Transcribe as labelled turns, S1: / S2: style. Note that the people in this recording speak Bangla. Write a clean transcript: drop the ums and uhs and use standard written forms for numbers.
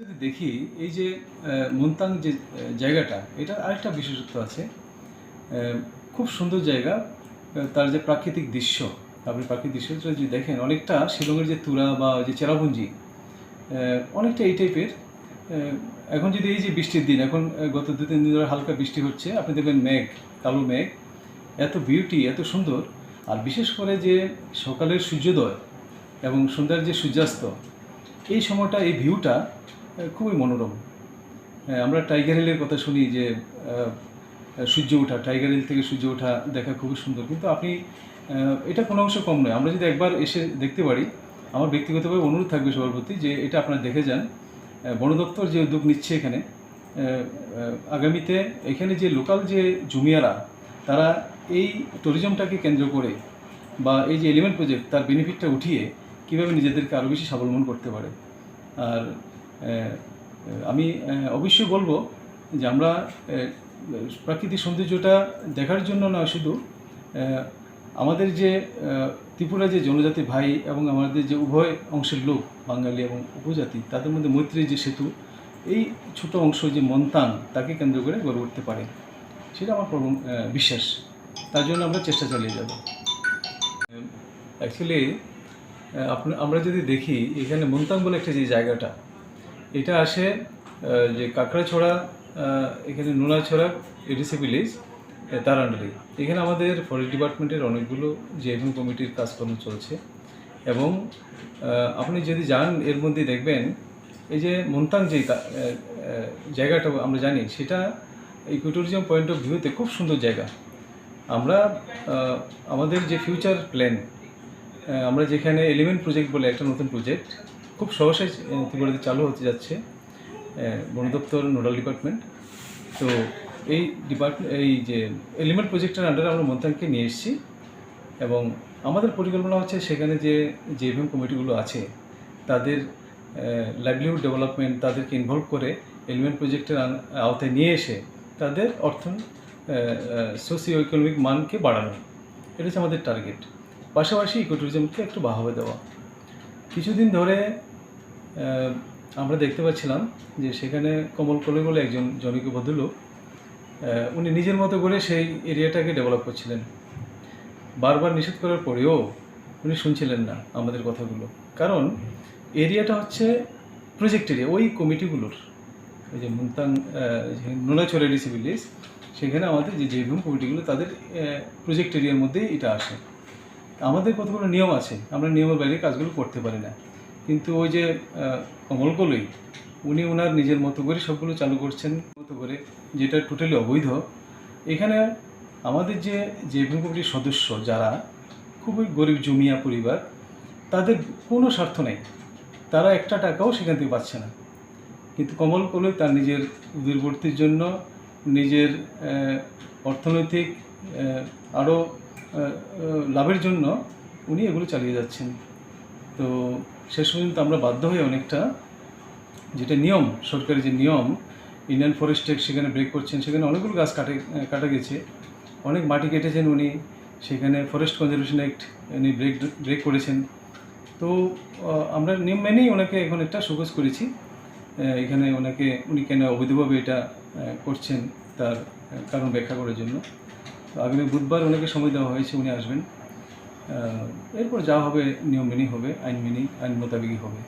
S1: যদি দেখি এই যে মুনতাং যে জায়গাটা, এটার আরেকটা বিশেষত্ব আছে। খুব সুন্দর জায়গা। তার যে প্রাকৃতিক দৃশ্য, আপনি প্রাকৃতিক দৃশ্যটা যদি দেখেন, অনেকটা শিলংয়ের যে তুরা বা যে চেরাপুঞ্জি, অনেকটা এই টাইপের। এখন যদি এই যে বৃষ্টির দিন, এখন গত 2-3 দিন ধরে হালকা বৃষ্টি হচ্ছে, আপনি দেখবেন মেঘ, কালো মেঘ, এত বিউটি, এত সুন্দর। আর বিশেষ করে যে সকালের সূর্যোদয় এবং সন্ধ্যার যে সূর্যাস্ত, এই সময়টা, এই ভিউটা খুবই মনোরম। আমরা টাইগার হিলের কথা শুনি যে সূর্য ওঠা, টাইগার হিল থেকে সূর্য ওঠা দেখা খুবই সুন্দর, কিন্তু আপনি এটা কোনো অংশ কম নয়। আমরা যদি একবার এসে দেখতে পারি, আমার ব্যক্তিগতভাবে অনুরোধ থাকবে সবার প্রতি যে এটা আপনারা দেখে যান। বন দপ্তর যে উদ্যোগ নিচ্ছে এখানে, আগামীতে এখানে যে লোকাল যে জুমিয়ারা, তারা এই ট্যুরিজমটাকে কেন্দ্র করে বা এই যে এলিমেন্ট প্রজেক্ট, তার বেনিফিটটা উঠিয়ে কীভাবে নিজেদেরকে আরও বেশি স্বাবলম্বন করতে পারে। আর আমি অবশ্যই বলবো যে আমরা প্রাকৃতিক সৌন্দর্যটা দেখার জন্য না, শুধু আমাদের যে ত্রিপুরা যে জনজাতি ভাই এবং আমাদের যে উভয় অংশের লোক, বাঙালি এবং উপজাতি, তাদের মধ্যে মৈত্রী যে সেতু, এই ছোট অংশ যে মন্তাং, তাকে কেন্দ্র করে গড়ে উঠতে পারে, সেটা আমার বিশ্বাস। তার জন্য আমরা চেষ্টা চালিয়ে যাব। অ্যাকচুয়ালি আমরা যদি দেখি, এখানে মন্তাং বলে একটা যে জায়গাটা, এটা আসে যে কাকড়াছড়া, এখানে নোনাছড়া এডিসি ভিলেজ, তার আন্ডারে। এখানে আমাদের ফরেস্ট ডিপার্টমেন্টের অনেকগুলো জেএফএম কমিটির কাজকর্ম চলছে। এবং আপনি যদি যান, এর মধ্যে দেখবেন এই যে মন্তাং যে জায়গাটা আমরা জানি, সেটা ইকোট্যুরিজম পয়েন্ট অফ ভিউতে খুব সুন্দর জায়গা। আমরা আমাদের যে ফিউচার প্ল্যান, আমরা যেখানে এলিমেন্ট প্রজেক্ট বলে একটা নতুন প্রজেক্ট খুব সহসাই ত্রিপুরাতে চালু হতে যাচ্ছে, বন দপ্তর নোডাল ডিপার্টমেন্ট। তো এই যে এলিমেন্ট প্রজেক্টের আন্ডারে আমরা মন্তাংকে নিয়ে এসেছি, এবং আমাদের পরিকল্পনা হচ্ছে সেখানে যে জেএফএম কমিটিগুলো আছে, তাদের লাইভলিহুড ডেভেলপমেন্ট, তাদেরকে ইনভলভ করে এলিমেন্ট প্রজেক্টের আওতায় নিয়ে এসে তাদের সোশিও ইকোনমিক মানকে বাড়ানো, এটা হচ্ছে আমাদের টার্গেট। পাশাপাশি ইকোট্যুরিজমকে একটু বাহবা দেওয়া। কিছুদিন ধরে আমরা দেখতে পাচ্ছিলাম যে সেখানে কমল কলে বলে একজন জনৈক ভদ্রলোক, উনি নিজের মতো করে সেই এরিয়াটাকে ডেভেলপ করছিলেন। বারবার নিষেধ করার পরেও উনি শুনছিলেন না আমাদের কথাগুলো, কারণ এরিয়াটা হচ্ছে প্রজেক্ট এরিয়া ওই কমিটিগুলোর। ওই যে মুনতাং নোনাছড়া এডিসি ভিলেজ, সেখানে আমাদের যে জেএফএম কমিটিগুলো, তাদের প্রজেক্ট এরিয়ার মধ্যেই এটা আসে। আমাদের কতগুলো নিয়ম আছে, আমরা নিয়মের বাইরে কাজগুলো করতে পারি না। কিন্তু ওই যে কমলকলই, উনি ওনার নিজের মতো করে সবগুলো চালু করছেন, মতো করে, যেটা টোটালি অবৈধ। এখানে আমাদের যে জেএফএম কমিটির সদস্য যারা খুবই গরিব জমিয়া পরিবার, তাদের কোনো স্বার্থ নেই, তারা একটা টাকাও সেখান থেকে পাচ্ছে না। কিন্তু কমলকলই তার নিজের দূরবর্তীর জন্য, নিজের অর্থনৈতিক আরও লাভের জন্য উনি এগুলো চালিয়ে যাচ্ছেন। তো শেষ পর্যন্ত আমরা বাধ্য হয়ে অনেকটা, যেটা নিয়ম, সরকারি যে নিয়ম, ইন্ডিয়ান ফরেস্ট অ্যাক্ট সেখানে ব্রেক করছেন, সেখানে অনেকগুলো গাছ কাটা গেছে, অনেক মাটি কেটেছেন উনি, সেখানে ফরেস্ট কনজারভেশন অ্যাক্ট উনি ব্রেক করেছেন। তো আমরা নিয়ম মেনেই ওনাকে এখন একটা শোকজ করেছি। এখানে উনি কেন অবৈধভাবে এটা করছেন, তার কারণ ব্যাখ্যা করার জন্য। তো আগামী বুধবার ওনাকে সময় দেওয়া হয়েছে, উনি আসবেন। এরপর যা হবে নিয়ম মেনেই হবে, আইন মোতাবেকই হবে।